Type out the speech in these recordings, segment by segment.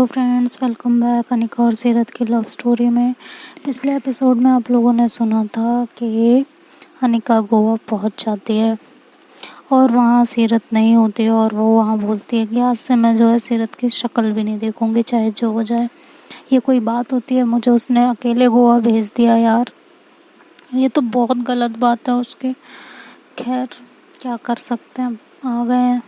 Hello friends, welcome back Anika और सीरत की लव स्टोरी में। पिछले एपिसोड में आप लोगों ने सुना था कि अनिका गोवा पहुंच जाती है और वहाँ सीरत नहीं होती और वो वहाँ बोलती है कि आज से मैं जो है सीरत की शक्ल भी नहीं देखूंगी, चाहे जो हो जाए। ये कोई बात होती है? मुझे उसने अकेले गोवा भेज दिया यार, ये तो बहुत गलत बात है उसकी। खैर, क्या कर सकते हैं, आ गए हैं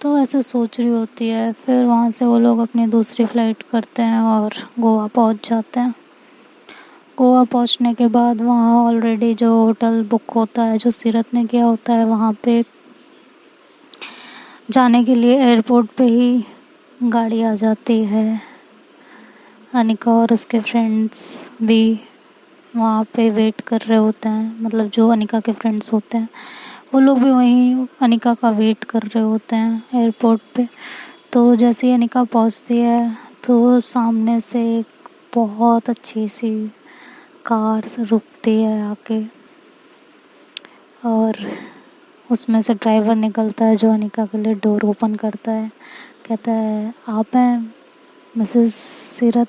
तो ऐसे सोच रही होती है। फिर वहाँ से वो लोग अपनी दूसरी फ़्लाइट करते हैं और गोवा पहुँच जाते हैं। गोवा पहुँचने के बाद वहाँ ऑलरेडी जो होटल बुक होता है, जो सीरत ने किया होता है, वहाँ पे जाने के लिए एयरपोर्ट पे ही गाड़ी आ जाती है। अनिका और उसके फ्रेंड्स भी वहाँ पे वेट कर रहे होते हैं, मतलब जो अनिका के फ्रेंड्स होते हैं वो लोग भी वहीं अनिका का वेट कर रहे होते हैं एयरपोर्ट पे। तो जैसे ही अनिका पहुंचती है तो सामने से एक बहुत अच्छी सी कार रुकती है आके, और उसमें से ड्राइवर निकलता है जो अनिका के लिए डोर ओपन करता है। कहता है, आप हैं मिसेस सीरत?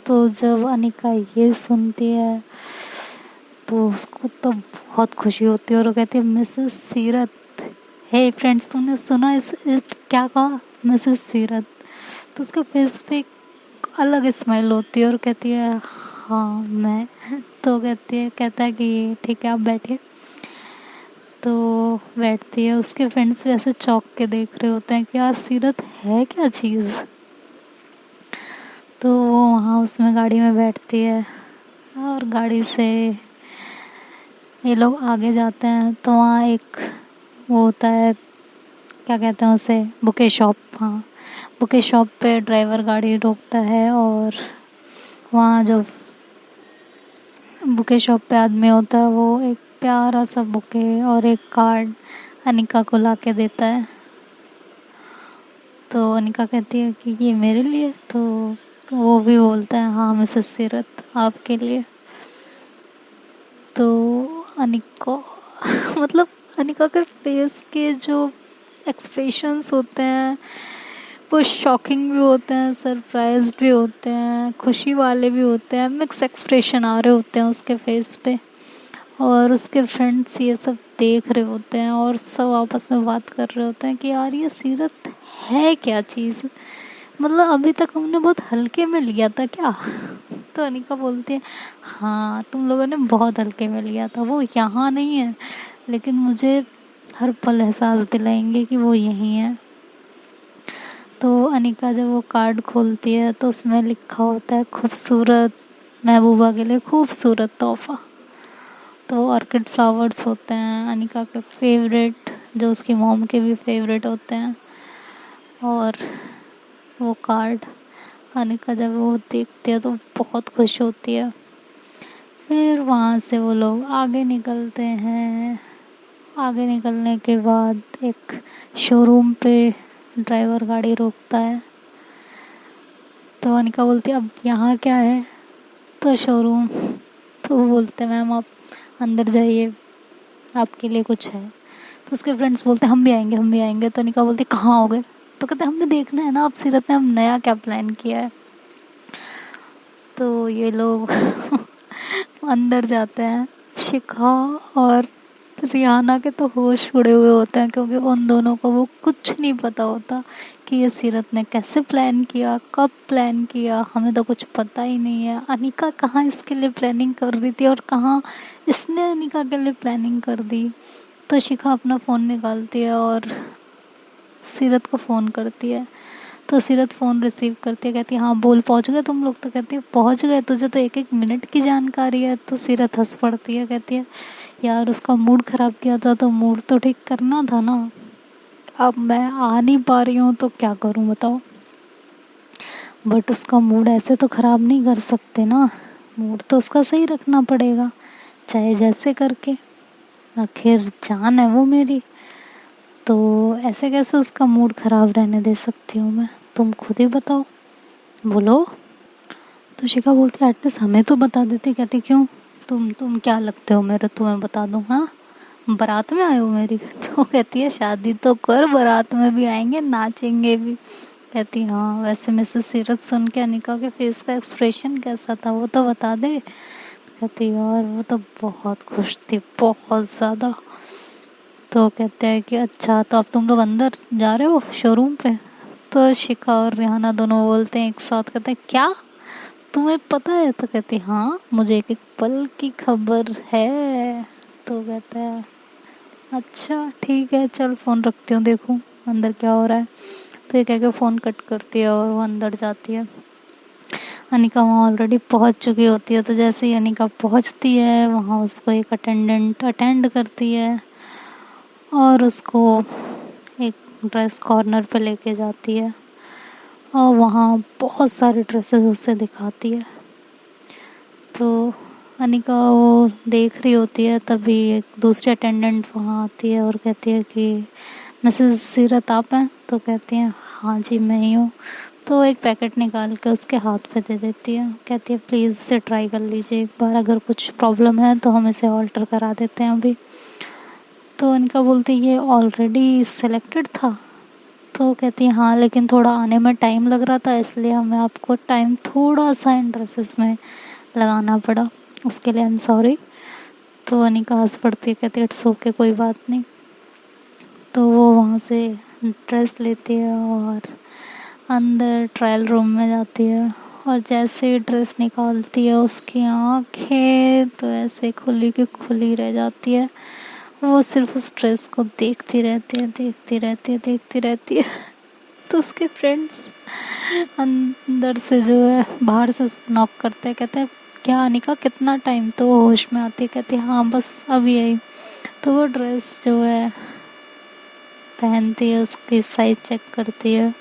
तो जब अनिका ये सुनती है तो उसको तो बहुत खुशी होती है और वो कहती है, मिसेस सीरत। हे फ्रेंड्स, तुमने सुना इस क्या कहा? मिसेस सीरत। तो उसके फेस पे एक अलग स्माइल होती है और कहती है, हाँ मैं। तो कहता है कि ठीक है, आप बैठिए। तो बैठती है। उसके फ्रेंड्स भी ऐसे चौंक के देख रहे होते हैं कि यार सीरत है क्या चीज़। तो वो वहाँ उसमें गाड़ी में बैठती है और गाड़ी से ये लोग आगे जाते हैं। तो वहाँ एक वो होता है, क्या कहते हैं उसे, बुके शॉप। हाँ, बुके शॉप पे ड्राइवर गाड़ी रोकता है और वहाँ जो बुके शॉप पे आदमी होता है वो एक प्यारा सा बुके और एक कार्ड अनिका को ला के देता है। तो अनिका कहती है कि ये मेरे लिए। तो वो भी बोलता है, हाँ मिसेस सीरत, आपके लिए। तो अनिका मतलब अनिका के फेस के जो एक्सप्रेशंस होते हैं वो शॉकिंग भी होते हैं, सरप्राइज्ड भी होते हैं, खुशी वाले भी होते हैं, मिक्स एक्सप्रेशन आ रहे होते हैं उसके फेस पे। और उसके फ्रेंड्स ये सब देख रहे होते हैं और सब आपस में बात कर रहे होते हैं कि यार ये सीरत है क्या चीज़, मतलब अभी तक हमने बहुत हल्के में लिया था क्या। तो अनिका बोलती है, हाँ तुम लोगों ने बहुत हल्के में लिया था, वो यहाँ नहीं है लेकिन मुझे हर पल एहसास दिलाएंगे कि वो यहीं है। तो अनिका जब वो कार्ड खोलती है तो उसमें लिखा होता है, खूबसूरत महबूबा के लिए खूबसूरत तोहफ़ा। तो ऑर्किड फ्लावर्स होते हैं अनिका के फेवरेट, जो उसकी मॉम के भी फेवरेट होते हैं। और वो कार्ड अनिका जब वो देखती है तो बहुत खुश होती है। फिर वहाँ से वो लोग आगे निकलते हैं। आगे निकलने के बाद एक शोरूम पे ड्राइवर गाड़ी रोकता है। तो अनिका बोलती है, अब यहाँ क्या है? तो शोरूम। तो वो बोलते हैं, मैम आप अंदर जाइए, आपके लिए कुछ है। तो उसके फ्रेंड्स बोलते हैं, हम भी आएंगे, हम भी आएंगे। तो अनिका बोलती है, कहाँ हो गए? तो कहते हैं, हमें देखना है ना आप सीरत ने हम नया क्या प्लान किया है। तो ये लोग अंदर जाते हैं। शिखा और रियाना के तो होश उड़े हुए होते हैं, क्योंकि उन दोनों को वो कुछ नहीं पता होता कि ये सीरत ने कैसे प्लान किया, कब प्लान किया, हमें तो कुछ पता ही नहीं है। अनिका कहाँ इसके लिए प्लानिंग कर रही थी और कहाँ इसने अनिका के लिए प्लानिंग कर दी। तो शिखा अपना फ़ोन निकालती है और सीरत को फ़ोन करती है। तो सीरत फ़ोन रिसीव करती है, कहती है, हाँ बोल, पहुँच गए तुम लोग? तो कहती है, पहुँच गए, तुझे तो एक एक मिनट की जानकारी है। तो सीरत हंस पड़ती है, कहती है, यार उसका मूड ख़राब किया था तो मूड तो ठीक करना था ना। अब मैं आ नहीं पा रही हूँ तो क्या करूँ बताओ। बट उसका मूड ऐसे तो ख़राब नहीं कर सकते ना, मूड तो उसका सही रखना पड़ेगा, चाहे जैसे करके, आखिर जान है वो मेरी। तो ऐसे कैसे उसका मूड ख़राब रहने दे सकती हूँ मैं, तुम खुद ही बताओ, बोलो। तो शिखा बोलती है, एटलीस्ट हमें तो बता देती। कहती, क्यों, तुम क्या लगते हो मेरे, तुम्हें बता दूँ? हाँ, बारात में आए हो मेरी? तो कहती है, शादी तो कर, बारात में भी आएंगे, नाचेंगे भी। कहती हाँ, वैसे मिसेस सीरत सुन के अनिका के फेस का एक्सप्रेशन कैसा था वो तो बता दे। कहती यार वो तो बहुत खुश थी, बहुत ज़्यादा। तो कहते हैं कि अच्छा तो अब तुम लोग अंदर जा रहे हो शोरूम पे। तो शिखा और रिहाना दोनों बोलते हैं एक साथ, कहते हैं क्या तुम्हें पता है। तो कहती हाँ मुझे एक एक पल की खबर है। तो कहता है अच्छा ठीक है चल फ़ोन रखती हूँ, देखूँ अंदर क्या हो रहा है। तो ये कह के फ़ोन कट करती है और वो अंदर जाती है। अनिका वहाँ ऑलरेडी पहुँच चुकी होती है। तो जैसे ही अनिका पहुँचती है वहाँ उसको एक अटेंडेंट अटेंड करती है और उसको एक ड्रेस कॉर्नर पे लेके जाती है और वहाँ बहुत सारे ड्रेसेस उसे दिखाती है। तो अनिका वो देख रही होती है, तभी एक दूसरी अटेंडेंट वहाँ आती है और कहती है कि मिसेस सीरत आप हैं। तो कहती हैं हाँ जी मैं ही हूँ। तो एक पैकेट निकाल के उसके हाथ पे दे देती है, कहती है प्लीज़ इसे ट्राई कर लीजिए एक बार, अगर कुछ प्रॉब्लम है तो हम इसे ऑल्टर करा देते हैं अभी। तो अनिका बोलती ये ऑलरेडी सेलेक्टेड था। तो कहती है हाँ लेकिन थोड़ा आने में टाइम लग रहा था, इसलिए हमें आपको टाइम थोड़ा सा इन ड्रेसेस में लगाना पड़ा, उसके लिए आई एम सॉरी। तो अनिका हंस पड़ती है, कहती है इट्स ओके कोई बात नहीं। तो वो वहाँ से ड्रेस लेती है और अंदर ट्रायल रूम में जाती है और जैसे ही ड्रेस निकालती है उसकी आँखें तो ऐसे खुली की खुली रह जाती है। वो सिर्फ उस ड्रेस को देखती रहती है, देखती रहती है, देखती रहती है। तो उसके फ्रेंड्स अंदर से जो है बाहर से नॉक करते हैं, कहते हैं क्या अनिका कितना टाइम। तो वो होश में आती है, कहती है हाँ बस अभी आई। तो वो ड्रेस जो है पहनती है, उसकी साइज चेक करती है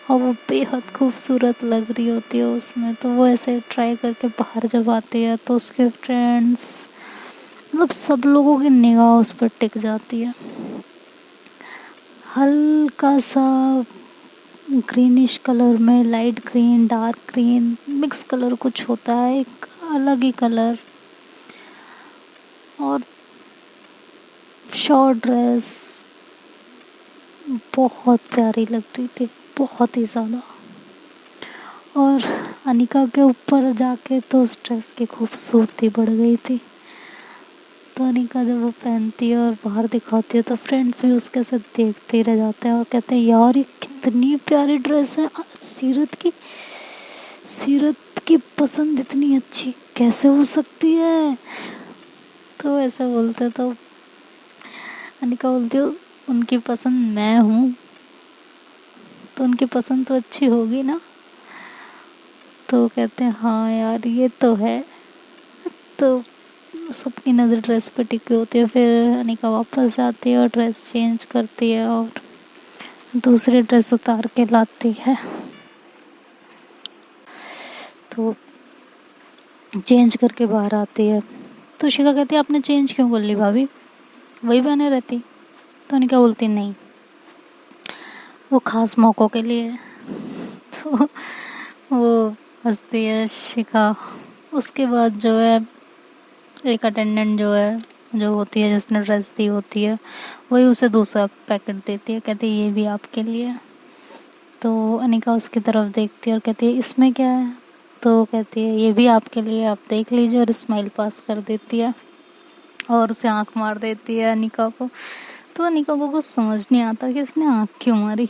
और वो बेहद खूबसूरत लग रही होती है उसमें। तो वो ऐसे ट्राई करके बाहर जब आती है तो उसके फ्रेंड्स मतलब सब लोगों की निगाह उस पर टिक जाती है। हल्का सा ग्रीनिश कलर में, light green dark green mix colour कुछ होता है, एक अलग ही कलर। और शॉर्ट ड्रेस बहुत प्यारी लग रही थी, बहुत ही ज़्यादा। और अनिका के ऊपर जाके तो उस ड्रेस की खूबसूरती बढ़ गई थी। तो अनिका जब वो पहनती है और बाहर दिखाती है तो फ्रेंड्स भी उसके साथ देखते रह जाते हैं और कहते हैं यार ये कितनी प्यारी ड्रेस है सीरत की पसंद इतनी अच्छी कैसे हो सकती है। तो ऐसे बोलते तो अनिका बोलती है उनकी पसंद मैं हूँ तो उनकी पसंद तो अच्छी होगी ना। तो कहते हैं हाँ यार ये तो है। तो सबकी नज़र ड्रेस पे टिकी होती है। फिर अनिका वापस जाती है और ड्रेस चेंज करती है और दूसरी ड्रेस उतार के लाती है। तो चेंज करके बाहर आती है तो शिखा कहती है आपने चेंज क्यों कर ली भाभी, वही पहने रहती। तो अनिका बोलती नहीं वो ख़ास मौक़ों के लिए। तो वो हंसती है शिखा। उसके बाद जो है एक अटेंडेंट जो है जो होती है जिसने ड्रेस दी होती है वही उसे दूसरा पैकेट देती है, कहती है ये भी आपके लिए। तो अनिका उसकी तरफ देखती है और कहती है इसमें क्या है। तो कहती है ये भी आपके लिए, आप देख लीजिए, और स्माइल पास कर देती है और उसे आंख मार देती है अनिका को। तो अनिका को कुछ समझ नहीं आता कि उसने आंख क्यों मारी।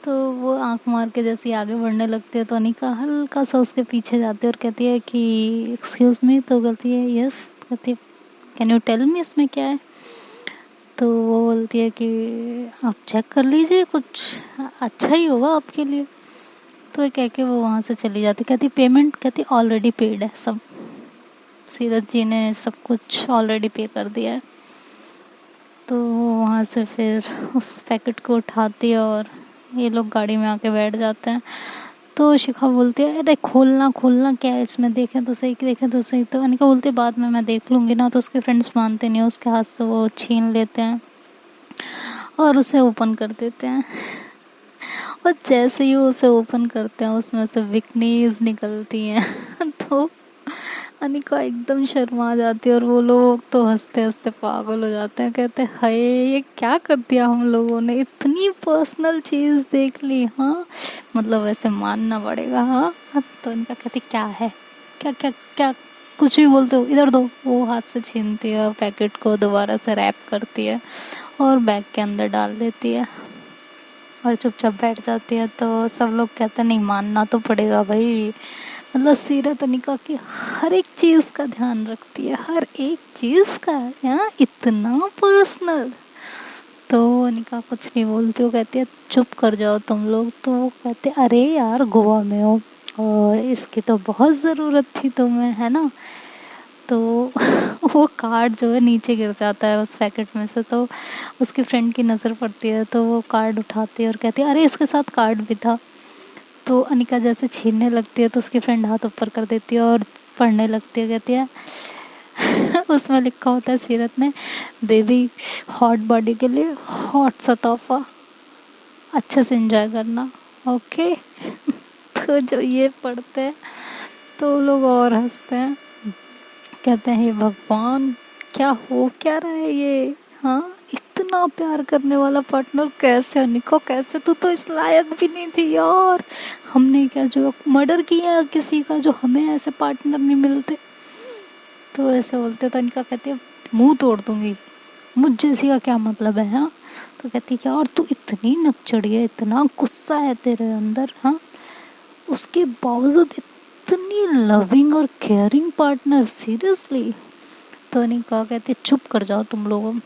तो वो आंख मार के जैसे आगे बढ़ने लगती है तो अनिका हल्का सा उसके पीछे जाती है और कहती है कि एक्सक्यूज़ मी। तो कहती है यस। कहती है कैन यू टेल मी इसमें क्या है। तो वो बोलती है कि आप चेक कर लीजिए कुछ अच्छा ही होगा आपके लिए। तो ये कह के वो वहाँ से चली जाती। कहती पेमेंट, कहती ऑलरेडी पेड है सब, सीरत जी ने सब कुछ ऑलरेडी पे कर दिया है। तो वो वहाँ से फिर उस पैकेट को उठाती है और ये लोग गाड़ी में आके बैठ जाते हैं। तो शिखा बोलती है अरे खोलना खोलना क्या है इसमें, देखें तो सही देखें तो सही। तो अनिका बोलती है बाद में मैं देख लूँगी ना। तो उसके फ्रेंड्स मानते नहीं, उसके हाथ से वो छीन लेते हैं और उसे ओपन कर देते हैं। और जैसे ही उसे ओपन करते हैं उसमें से बिकनीज निकलती हैं। तो अनिका एकदम शर्मा जाती है और वो लोग तो हंसते हंसते पागल हो जाते हैं, कहते हैं हाय ये क्या कर दिया हम लोगों ने, इतनी पर्सनल चीज़ देख ली। हाँ मतलब ऐसे मानना पड़ेगा। हाँ तो इनका कहती क्या है, क्या क्या क्या कुछ भी बोलते हो, इधर दो। वो हाथ से छीनती है पैकेट को, दोबारा से रैप करती है और बैग के अंदर डाल देती है और चुपचाप बैठ जाती है। तो सब लोग कहते हैं नहीं मानना तो पड़ेगा भाई, मतलब सीरत अनिका की हर एक चीज़ का ध्यान रखती है, हर एक चीज़ का। यहाँ इतना पर्सनल। तो अनिका कुछ नहीं बोलती, वो कहती है चुप कर जाओ तुम लोग। तो वो कहते अरे यार गोवा में हो और इसकी तो बहुत ज़रूरत थी तुम्हें, है ना। तो वो कार्ड जो है नीचे गिर जाता है उस पैकेट में से, तो उसकी फ्रेंड की नज़र पड़ती है, तो वो कार्ड उठाती है और कहती है अरे इसके साथ कार्ड भी था। तो अनिका जैसे छीनने लगती है तो उसकी फ्रेंड हाथ ऊपर कर देती है और पढ़ने लगती है। कहती है उसमें लिखा होता है सीरत ने, बेबी हॉट बॉडी के लिए हॉट सा तोहफा, अच्छे से एंजॉय करना, ओके। तो जो ये पढ़ते हैं तो लोग और हंसते हैं, कहते हैं हे भगवान क्या हो क्या रहा है ये। हाँ इतना प्यार करने वाला पार्टनर कैसे अनिका, कैसे, तू तो इस लायक भी नहीं थी यार। हमने क्या जो मर्डर किया किसी का जो हमें ऐसे पार्टनर नहीं मिलते। तो ऐसे बोलते तो अनिका कहती है मुंह तोड़ दूंगी, मुझ जैसी का क्या मतलब है। हाँ तो कहती क्या और तू इतनी नकचड़ी है, इतना गुस्सा है तेरे अंदर, हाँ उसके बावजूद इतनी लविंग और केयरिंग पार्टनर, सीरियसली। तो अनिका कहती चुप कर जाओ तुम लोग।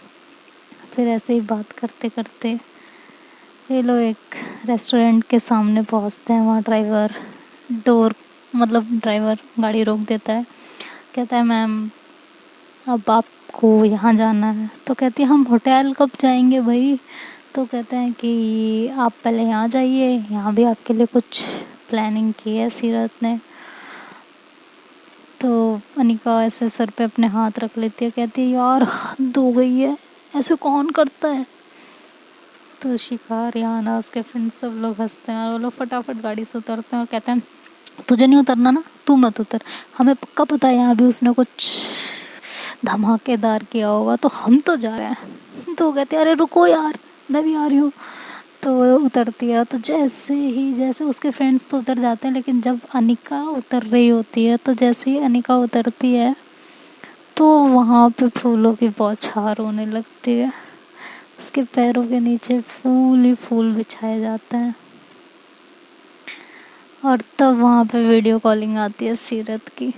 फिर ऐसे ही बात करते करते ये लोग एक रेस्टोरेंट के सामने पहुंचते हैं। वहाँ ड्राइवर डोर मतलब ड्राइवर गाड़ी रोक देता है, कहता है मैम अब आपको यहाँ जाना है। तो कहती है हम होटल कब जाएंगे भाई। तो कहते हैं कि आप पहले यहाँ जाइए, यहाँ भी आपके लिए कुछ प्लानिंग की है सीरत ने। तो अनिका ऐसे सर पे अपने हाथ रख लेती है, कहती है यार हद हो गई है, ऐसे कौन करता है। तो शिकार याना उसके फ्रेंड सब लोग हंसते हैं और वो लोग फटाफट गाड़ी से उतरते हैं और कहते हैं तुझे नहीं उतरना ना, तू मत उतर, हमें पक्का पता है यहाँ भी उसने कुछ धमाकेदार किया होगा, तो हम तो जा रहे हैं। तो कहते हैं अरे रुको यार मैं भी आ रही हूँ। तो वो उतरती है, तो जैसे उसके फ्रेंड्स तो उतर जाते हैं, लेकिन जब अनिका उतर रही होती है तो जैसे ही अनिका उतरती है तो वहाँ पे फूलों की बौछार होने लगती है, उसके पैरों के नीचे फूल ही फूल बिछाए जाते हैं। और तब वहाँ पे वीडियो कॉलिंग आती है सीरत की।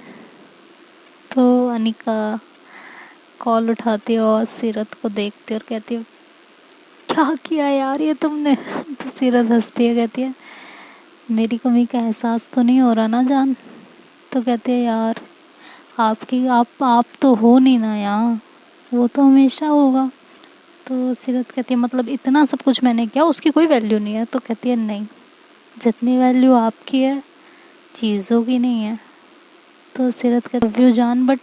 तो अनिका कॉल उठाती है और सीरत को देखती है और कहती है क्या किया यार ये तुमने। तो सीरत हंसती है, कहती है मेरी कमी का एहसास तो नहीं हो रहा ना जान। तो कहते हैं यार आप तो हो नहीं ना यहाँ, वो तो हमेशा होगा। तो सीरत कहती है मतलब इतना सब कुछ मैंने किया उसकी कोई वैल्यू नहीं है। तो कहती है नहीं, जितनी वैल्यू आपकी है चीज़ों की नहीं है। तो सीरत कहती है व्यू जान बट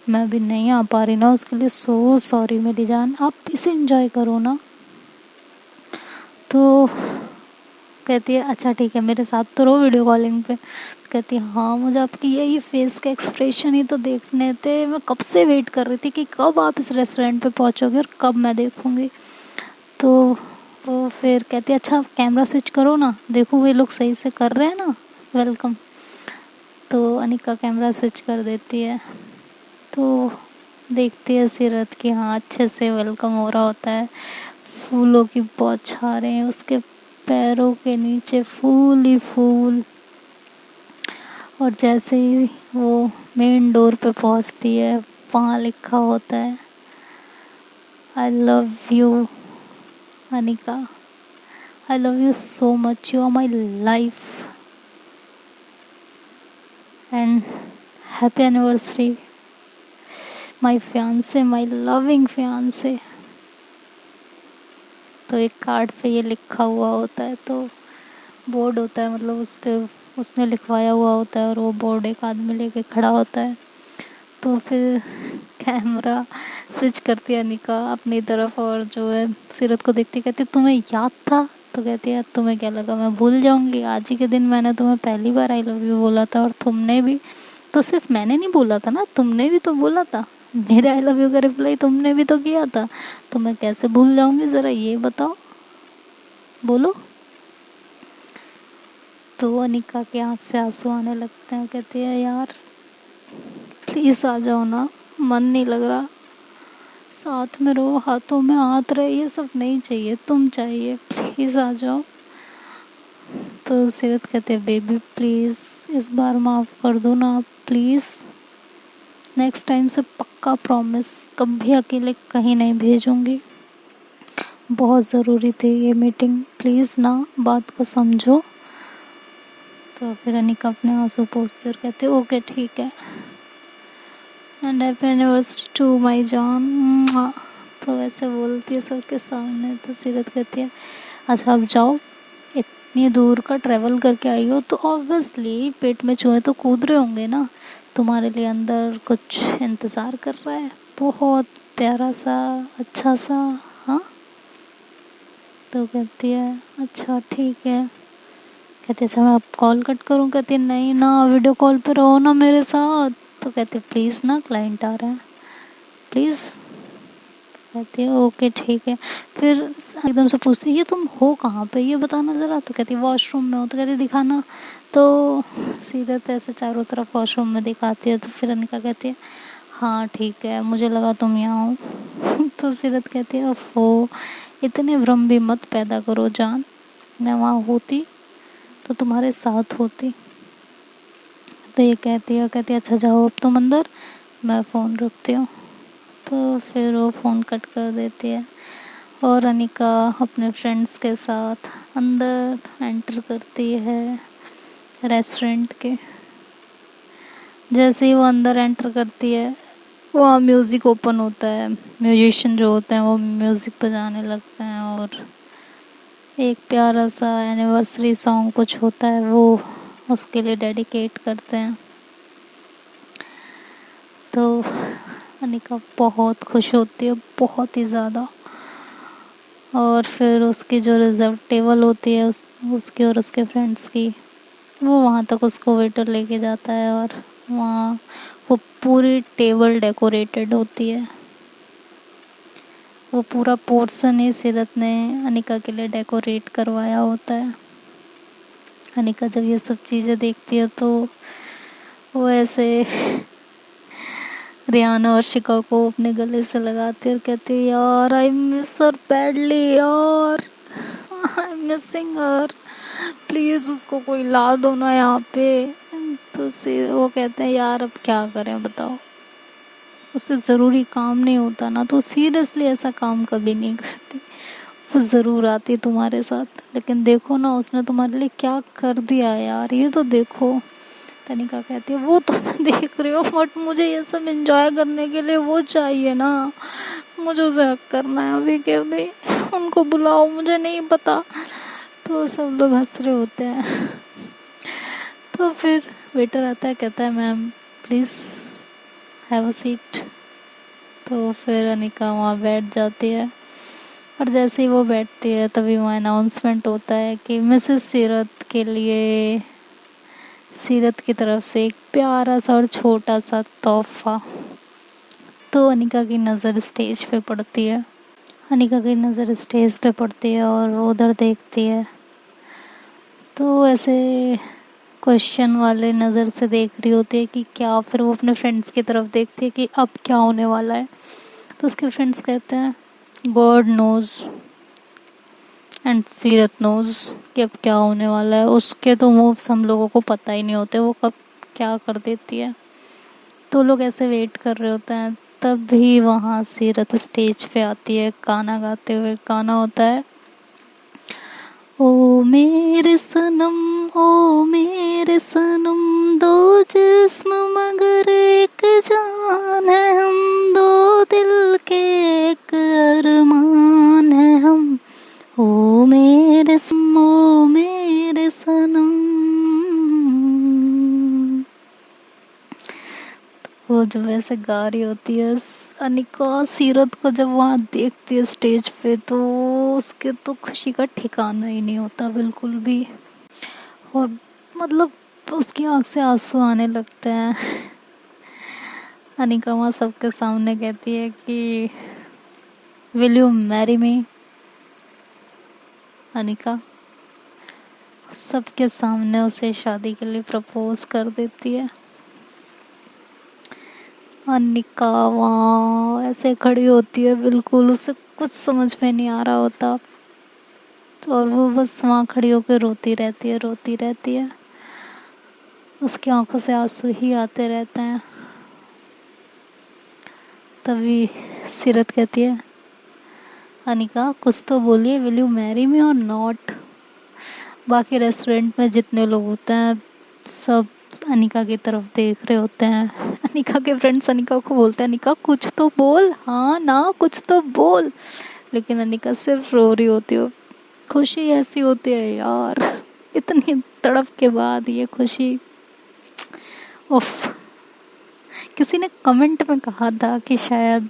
मैं अभी नहीं आ पा रही ना, उसके लिए सो सॉरी मेरी जान, आप इसे एंजॉय करो ना। तो कहती है अच्छा ठीक है मेरे साथ तो रहो वीडियो कॉलिंग पे। कहती है हाँ मुझे आपकी यही फेस का एक्सप्रेशन ही तो देखने थे, मैं कब से वेट कर रही थी कि कब आप इस रेस्टोरेंट पे पहुंचोगे और कब मैं देखूंगी। तो वो फिर कहती है अच्छा कैमरा स्विच करो ना, देखो वे लोग सही से कर रहे हैं ना वेलकम। तो अनिका कैमरा स्विच कर देती है, तो देखती है सीरत की हाँ अच्छे से वेलकम हो रहा होता है, फूलों की बौछारें, उसके पैरों के नीचे फूल ही फूल। और जैसे ही वो मेन डोर पे पहुंचती है वहाँ लिखा होता है I love you Anika, I love you so much, you are my life and happy anniversary my fiancee, my loving fiancee. तो एक कार्ड पे ये लिखा हुआ होता है, तो बोर्ड होता है मतलब उस पर उसने लिखवाया हुआ होता है और वो बोर्ड एक आदमी लेके खड़ा होता है। तो फिर कैमरा स्विच करती है अनिका अपनी तरफ और जो है सीरत को देखती, कहती तुम्हें याद था। तो कहती है तुम्हें क्या लगा मैं भूल जाऊंगी, आज ही के दिन मैंने तुम्हें पहली बार आई लव यू बोला था और तुमने भी तो सिर्फ मैंने नहीं बोला था ना, तुमने भी तो बोला था। मेरे आई लव यू का रिप्लाई तुमने भी तो किया था, तो मैं कैसे भूल जाऊंगी, ज़रा ये बताओ, बोलो। तो अनिका की आँख से आंसू आने लगते हैं, कहती है यार प्लीज़ आ जाओ ना, मन नहीं लग रहा, साथ में रहो, हाथों में हाथ रहे, ये सब नहीं चाहिए, तुम चाहिए, प्लीज़ आ जाओ। तो सीरत कहते हैं बेबी प्लीज़ इस बार माफ़ कर दो ना प्लीज़, नेक्स्ट टाइम से पक्का प्रॉमिस, कभी अकेले कहीं नहीं भेजूंगी, बहुत ज़रूरी थी ये मीटिंग, प्लीज़ ना बात को समझो। तो फिर अनिका अपने आंसू पोंछते और कहते ओके ठीक है, and happy anniversary to my जान, मुआ। तो ऐसे बोलती है सबके सामने। तो सीरत कहती है अच्छा अब जाओ, इतनी दूर का ट्रैवल करके आई हो तो ऑब्वियसली पेट में चूहे तो कूद रहे होंगे ना, तुम्हारे लिए अंदर कुछ इंतज़ार कर रहा है, बहुत प्यारा सा, अच्छा सा। हाँ, तो कहती है अच्छा ठीक है। कहती है अच्छा मैं अब कॉल कट करूँ, कहती है नहीं ना, वीडियो कॉल पे रहो ना मेरे साथ। तो कहती है प्लीज़ ना, क्लाइंट आ रहा है प्लीज़। कहती है ओके ठीक है। फिर एकदम से पूछती है ये तुम हो कहाँ पे, ये बताना ज़रा। तो कहती है वॉशरूम में हो। तो कहती है दिखाना। तो सीरत ऐसे चारों तरफ वॉशरूम में दिखाती है। तो फिर अनिका कहती है हाँ ठीक है, मुझे लगा तुम यहाँ हो। तो सीरत कहती है ओफो, इतने भ्रम भी मत पैदा करो जान, मैं वहाँ होती तो तुम्हारे साथ होती। तो ये कहती है अच्छा जाओ अब तुम अंदर, मैं फ़ोन रखती हूँ। तो फिर वो फ़ोन कट कर देती है और अनिका अपने फ्रेंड्स के साथ अंदर एंटर करती है रेस्टोरेंट के। जैसे ही वो अंदर एंटर करती है वहाँ म्यूज़िक ओपन होता है, म्यूजिशियन जो होते हैं वो म्यूज़िक बजाने लगते हैं और एक प्यारा सा एनिवर्सरी सॉन्ग कुछ होता है वो उसके लिए डेडिकेट करते हैं। तो अनिका बहुत खुश होती है, बहुत ही ज़्यादा। और फिर उसकी जो रिज़र्व टेबल होती है उसकी और उसके फ्रेंड्स की, वो वहाँ तक उसको वेटर लेके जाता है और वहाँ वो पूरी टेबल डेकोरेटेड होती है। वो पूरा पोर्शन ही सीरत ने अनिका के लिए डेकोरेट करवाया होता है। अनिका जब ये सब चीज़ें देखती है तो वो ऐसे रियाना और शिका को अपने गले से लगाती है और कहती है यार आई मिस हर बैडली यार, I am missing her, please उसको कोई ला दो ना यहाँ पे। तो वो कहते हैं यार अब क्या करें बताओ, उससे ज़रूरी काम नहीं होता ना, तो सीरियसली ऐसा काम कभी नहीं करती, वो ज़रूर आती तुम्हारे साथ, लेकिन देखो ना उसने तुम्हारे लिए क्या कर दिया यार, ये तो देखो। तनिका कहती है वो तो मैं देख रही हूँ, बट मुझे ये सब एंजॉय करने के लिए वो चाहिए ना, मुझे उसे हक करना है अभी के अभी, उनको बुलाओ, मुझे नहीं पता। तो सब लोग हंस रहे होते हैं। तो फिर वेटर आता है, कहता है ma'am please have a seat. तो फिर अनिका वहाँ बैठ जाती है और जैसे ही वो बैठती है तभी वहाँ अनाउंसमेंट होता है कि मिसेस सीरत के लिए सीरत की तरफ से एक प्यारा सा और छोटा सा तोहफा। तो अनिका की नज़र स्टेज पे पड़ती है, अनिका की नज़र स्टेज पे पड़ती है और वो उधर देखती है तो ऐसे क्वेश्चन वाले नज़र से देख रही होती है कि क्या, फिर वो अपने फ्रेंड्स की तरफ देखती है कि अब क्या होने वाला है। तो उसके फ्रेंड्स कहते हैं गॉड नोज़ एंड सीरत नोज़ कि अब क्या होने वाला है, उसके तो मूव्स हम लोगों को पता ही नहीं होते, वो कब क्या कर देती है। तो लोग ऐसे वेट कर रहे होते हैं, तभी वहाँ सीरत स्टेज पे आती है गाना गाते हुए। गाना होता है ओ मेरे सनम, ओ मेरे सनम, दो जिस्म मगर एक जान है हम, दो दिल के एक अरमान है हम, ओ मेरे सनम, ओ मेरे सनम। वो जब ऐसे गा रही होती है अनिका सीरत को, जब वहाँ देखती है स्टेज पे तो उसके तो खुशी का ठिकाना ही नहीं होता बिल्कुल भी, और मतलब उसकी आँख से आंसू आने लगते हैं। अनिका वहाँ सबके सामने कहती है कि will you marry me. Anika सबके सामने उसे शादी के लिए प्रपोज कर देती है। अनिका वहाँ ऐसे खड़ी होती है, बिल्कुल उसे कुछ समझ में नहीं आ रहा होता, और वो बस वहाँ खड़ी होकर रोती रहती है, रोती रहती है। उसकी आंखों से आंसू ही आते रहते हैं। तभी सीरत कहती है, अनिका कुछ तो बोलिए, विल यू मैरी मी और नॉट। बाकी रेस्टोरेंट में जितने लोग होते हैं सब अनिका की तरफ देख रहे होते हैं। अनिका के फ्रेंड्स अनिका को बोलते हैं, अनिका कुछ तो बोल, हाँ ना कुछ तो बोल। लेकिन अनिका सिर्फ रो रही होती है। खुशी ऐसी होती है यार, इतनी तड़प के बाद ये खुशी। उफ। किसी ने कमेंट में कहा था कि शायद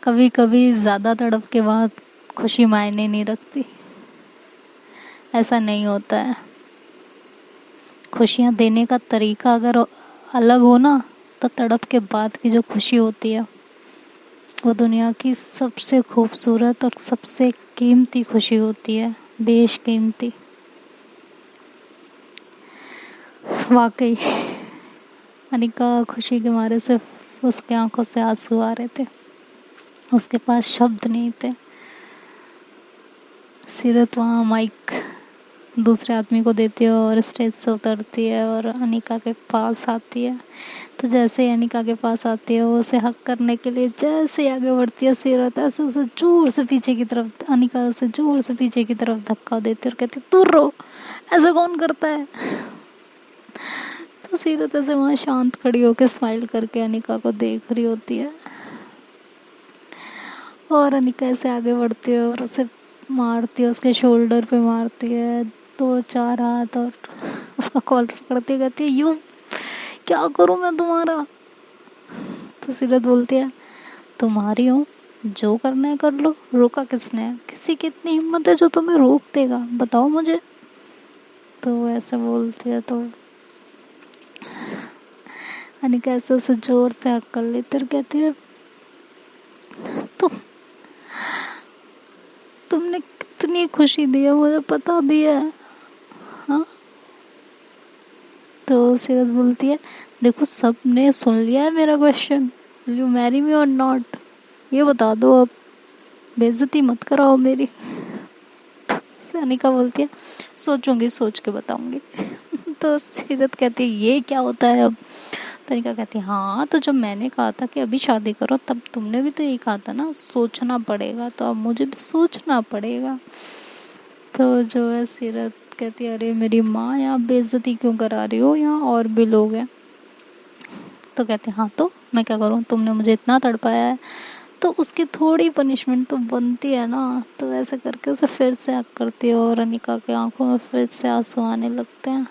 कभी कभी ज़्यादा तड़प के बाद खुशी मायने नहीं रखती। ऐसा नहीं होता है। खुशियाँ देने का तरीका अगर अलग हो ना, तो तड़प के बाद की जो खुशी होती है वो दुनिया की सबसे खूबसूरत और सबसे कीमती खुशी होती है, बेशकीमती। वाकई अनिका खुशी के मारे सिर्फ उसके आंखों से आंसू आ रहे थे, उसके पास शब्द नहीं थे। सीरत वहाँ माइक दूसरे आदमी को देती है और स्टेज से उतरती है और अनिका के पास आती है। तो जैसे ही अनिका के पास आती है, वो उसे हक करने के लिए जैसे ही आगे बढ़ती है, सीरत ऐसे उसे जोर से पीछे की तरफ, अनिका उसे जोर से पीछे की तरफ धक्का देती है और कहती है, दूर रहो, ऐसा कौन करता है। तो सीरत ऐसे वहाँ शांत खड़ी होकर स्माइल करके अनिका को देख रही होती है, और अनिका ऐसे आगे बढ़ती है और उसे मारती है, उसके शोल्डर पे मारती है 2-4 हाथ, और उसका कॉलर पकड़ती है, कहती है, यूं क्या करूं मैं तुम्हारा। तो सीरत बोलती है, तुम्हारी हूँ, जो करना है कर लो, रोका किसने है, किसी की इतनी हिम्मत है जो तुम्हें रोक देगा, बताओ मुझे। तो ऐसे बोलती है तो अनिका ऐसे उसे जोर से हक कर लेती और कहती है, तुमने कितनी खुशी दी है मुझे पता भी है। हाँ। तो सीरत बोलती है, देखो सबने सुन लिया है मेरा question, will you marry me और नॉट, ये बता दो अब, बेइज्जती मत कराओ मेरी। अनिका बोलती है, सोचूंगी, सोच के बताऊंगी। तो सीरत कहती है, ये क्या होता है अब। तो अनिका कहती है, हाँ तो जब मैंने कहा था कि अभी शादी करो, तब तुमने भी तो यही कहा था ना, सोचना पड़ेगा, तो अब मुझे भी सोचना पड़ेगा। तो जो है सीरत कहती है, अरे मेरी माँ, यहाँ बेइज्जती क्यों करा रही हो, यहाँ और भी लोग हैं। तो कहते हैं, हाँ तो मैं क्या करूँ, तुमने मुझे इतना तड़पाया है तो उसकी थोड़ी पनिशमेंट तो बनती है ना। तो ऐसे करके उसे फिर से हक करती है और अनिका की आंखों में फिर से आंसू आने लगते हैं।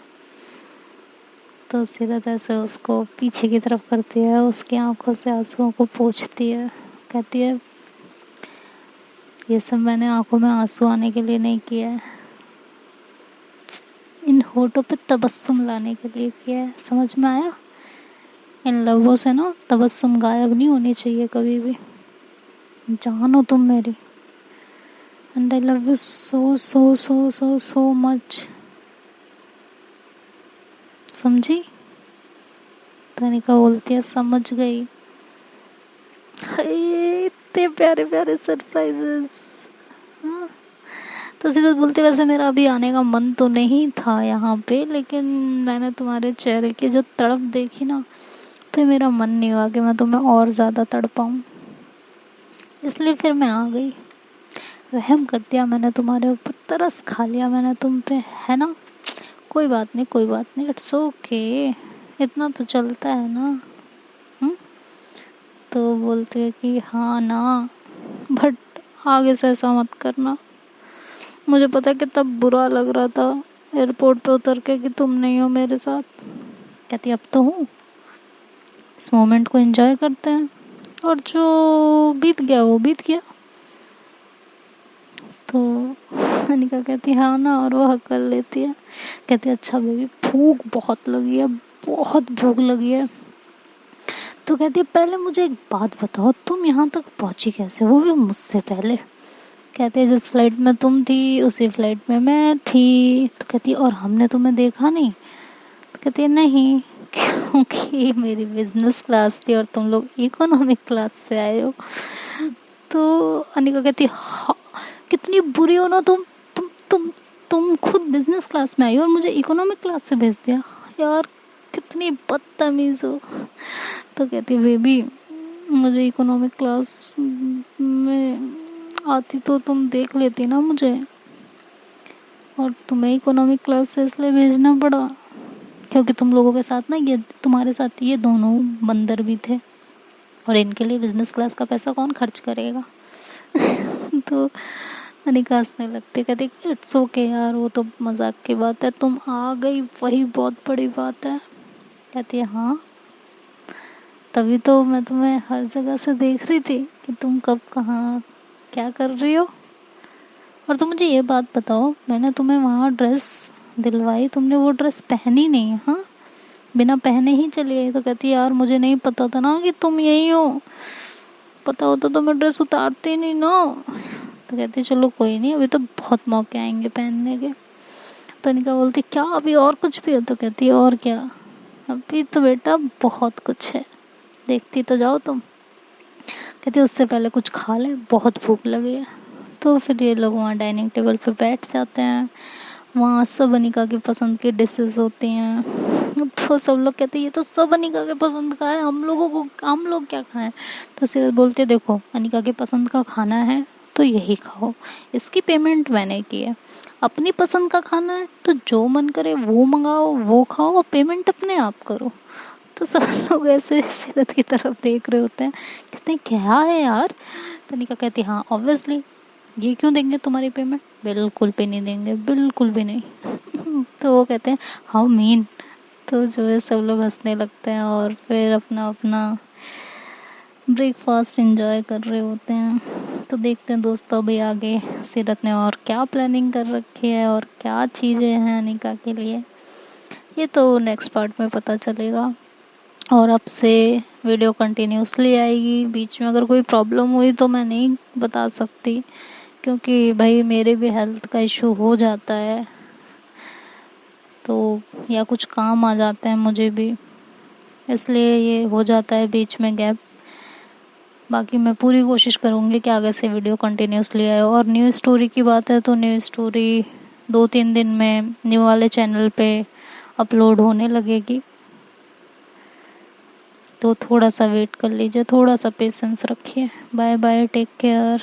तो सीरत ऐसे उसको पीछे की तरफ करती है, उसकी आंखों से आंसुओं को पोंछती है, कहती है, ये सब मैंने आंखों में आंसू आने के लिए नहीं किया है, इन होठों पे तबस्सुम लाने के लिए किया है, समझ में आया। इन लफ्ज़ों से ना तबस्सुम गायब नहीं होनी चाहिए कभी भी। जान हो तुम मेरी, and I love you so so so so so much, समझी। तनिका बोलती है, समझ गई। इतने प्यारे प्यारे सरप्राइजेस। हाँ। तो सीरत बोलती, वैसे मेरा अभी आने का मन तो नहीं था यहाँ पे, लेकिन मैंने तुम्हारे चेहरे की जो तड़प देखी ना, तो मेरा मन नहीं हुआ कि मैं तुम्हें और ज़्यादा तड़पाऊँ, इसलिए फिर मैं आ गई। रहम कर दिया मैंने तुम्हारे ऊपर, तरस खा लिया मैंने तुम पे, है ना। कोई बात नहीं, कोई बात नहीं, इट्स ओके, इतना तो चलता है ना। तो बोलते हैं कि हाँ ना, बट आगे से ऐसा मत करना, मुझे पता है कितना बुरा लग रहा था एयरपोर्ट पे उतर के कि तुम नहीं हो मेरे साथ। कहती, अब तो हूँ, इस मोमेंट को एंजॉय करते हैं, और जो बीत गया वो बीत गया। तो अनिका कहती, हाँ ना, और वो हक कर लेती है। कहती, अच्छा बेबी, भूख बहुत लगी है, बहुत भूख लगी है, तो कहती है पहले मुझे एक बात बताओ, तुम यहाँ तक पहुँची कैसे, वो भी मुझसे पहले। कहते हैं जिस फ्लाइट में तुम थी उसी फ्लाइट में मैं थी। तो कहती है और हमने तुम्हें देखा नहीं। तो कहती है नहीं, क्योंकि मेरी बिजनेस क्लास थी और तुम लोग इकोनॉमिक क्लास से आए हो। तो अनिका कहती है हाँ, कितनी बुरी हो ना तुम खुद बिजनेस क्लास में आई हो और मुझे इकोनॉमिक क्लास से भेज दिया यार, कितनी बदतमीज हो। तो कहती है बेबी मुझे इकोनॉमिक क्लास में आती तो तुम देख लेती ना मुझे, और तुम्हें इकोनॉमिक क्लास से इसलिए भेजना पड़ा क्योंकि तुम लोगों के साथ ना ये तुम्हारे साथ ये दोनों बंदर भी थे और इनके लिए बिजनेस क्लास का पैसा कौन खर्च करेगा। तो अनिका हंसने लगती, कहती इट्स ओके यार, वो तो मजाक की बात है, तुम आ गई वही बहुत बड़ी बात है। कहती है हाँ, तभी तो मैं तुम्हें हर जगह से देख रही थी कि तुम कब कहाँ क्या कर रही हो। और तुम मुझे ये बात बताओ, मैंने तुम्हें वहाँ ड्रेस दिलवाई, तुमने वो ड्रेस पहनी नहीं, हाँ बिना पहने ही चली गई। तो कहती है यार मुझे नहीं पता था ना कि तुम यही हो, पता होता तो मैं ड्रेस उतारती नहीं ना। तो कहती चलो कोई नहीं, अभी तो बहुत मौके आएंगे पहनने के। तो अनिका बोलती क्या अभी और कुछ भी हो। तो कहती है और क्या, अभी तो बेटा बहुत कुछ है, देखती तो जाओ तुम। कहती उससे पहले कुछ खा ले, बहुत भूख लगी है। तो फिर ये लोग वहाँ डाइनिंग टेबल पे बैठ जाते हैं, वहाँ सब अनिका की पसंद की डिशेस होती हैं। तो सब लोग कहते हैं ये तो सब अनिका के पसंद का है, हम लोग क्या खाएं। तो सीरत बोलते देखो अनिका के पसंद का खाना है तो यही खाओ, इसकी पेमेंट मैंने की है, अपनी पसंद का खाना है तो जो मन करे वो मंगाओ वो खाओ और पेमेंट अपने आप करो। तो सब लोग ऐसे सीरत की तरफ देख रहे होते हैं, कहते हैं क्या है यार। तो अनिका कहती हाँ ऑब्वियसली, ये क्यों देंगे तुम्हारी पेमेंट, बिल्कुल भी नहीं देंगे, बिल्कुल भी नहीं। तो वो कहते हैं हाउ मीन। तो जो है सब लोग हंसने लगते हैं और फिर अपना अपना ब्रेकफास्ट एंजॉय कर रहे होते हैं। तो देखते हैं दोस्तों अभी आगे सीरत ने और क्या प्लानिंग कर रखी है और क्या चीज़ें हैं अनिका के लिए, ये तो नेक्स्ट पार्ट में पता चलेगा। और अब से वीडियो कंटिन्यूसली आएगी, बीच में अगर कोई प्रॉब्लम हुई तो मैं नहीं बता सकती क्योंकि भाई मेरे भी हेल्थ का इशू हो जाता है तो, या कुछ काम आ जाते हैं मुझे भी, इसलिए ये हो जाता है बीच में गैप। बाकी मैं पूरी कोशिश करूँगी कि आगे से वीडियो कंटिन्यूसली आए। और न्यू स्टोरी की बात है तो न्यू स्टोरी 2-3 दिन में न्यू वाले चैनल पे अपलोड होने लगेगी, तो थोड़ा सा वेट कर लीजिए, थोड़ा सा पेशेंस रखिए। Bye bye, take care.